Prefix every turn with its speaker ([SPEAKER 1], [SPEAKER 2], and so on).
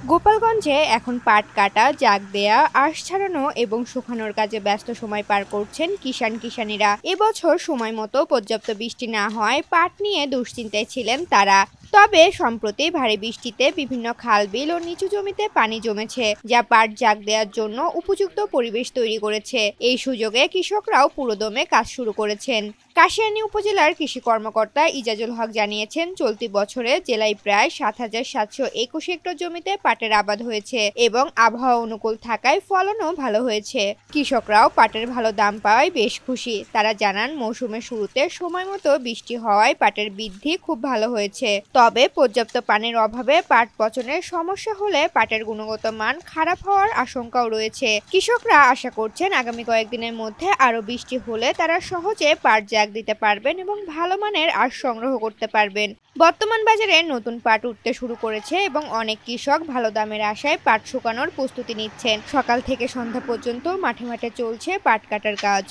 [SPEAKER 1] গোপালগঞ্জে এখন পাট কাটা, জাগ দেয়া, আঁশ ছাড়ানো এবং শুকানোর কাজে ব্যস্ত সময় পার করছেন কিষাণীরা। এবছর সময় মতো পর্যাপ্ত বৃষ্টি না হওয়ায় পাট নিয়ে দুশ্চিন্তায় ছিলেন তারা। তবে সম্প্রতি ভারী বৃষ্টিতে বিভিন্ন খাল বিল ও নিচু জমিতে পানি জমেছে, যা পাট জাগ দেওয়ার জন্য উপযুক্ত পরিবেশ তৈরি করেছে। এই সুযোগে কৃষকরাও পুরোদমে কাজ শুরু করেছেন। কাশিয়ানী উপজেলার কৃষি কর্মকর্তা ইজাজুল হক জানিয়েছেন, চলতি বছরে জেলায় প্রায় ৭,৭২১ হেক্টর জমিতে পাটের আবাদ হয়েছে এবং আবহাওয়া অনুকূল থাকায় ফলনও ভালো হয়েছে। কৃষকরাও পাটের ভালো দাম পাওয়ায় বেশ খুশি। তারা জানান, মৌসুমের শুরুতে সময় মতো বৃষ্টি হওয়ায় পাটের বৃদ্ধি খুব ভালো হয়েছে। তবে পর্যাপ্ত পানির অভাবে পাট পচনের সমস্যা হলে পাটের গুণগত মান খারাপ হওয়ার আশঙ্কাও রয়েছে। কৃষকরা আশা করছেন, আগামী কয়েকদিনের মধ্যে আরো বৃষ্টি হলে তারা সহজে পাট জাগ দিতে পারবেন এবং ভালো মানের আঁশ সংগ্রহ করতে পারবেন। বর্তমান বাজারে নতুন পাট উঠতে শুরু করেছে এবং অনেক কৃষক ভালো দামের আশায় পাট শুকানোর প্রস্তুতি নিচ্ছেন। সকাল থেকে সন্ধ্যা পর্যন্ত মাঠে মাঠে চলছে পাট কাটার কাজ।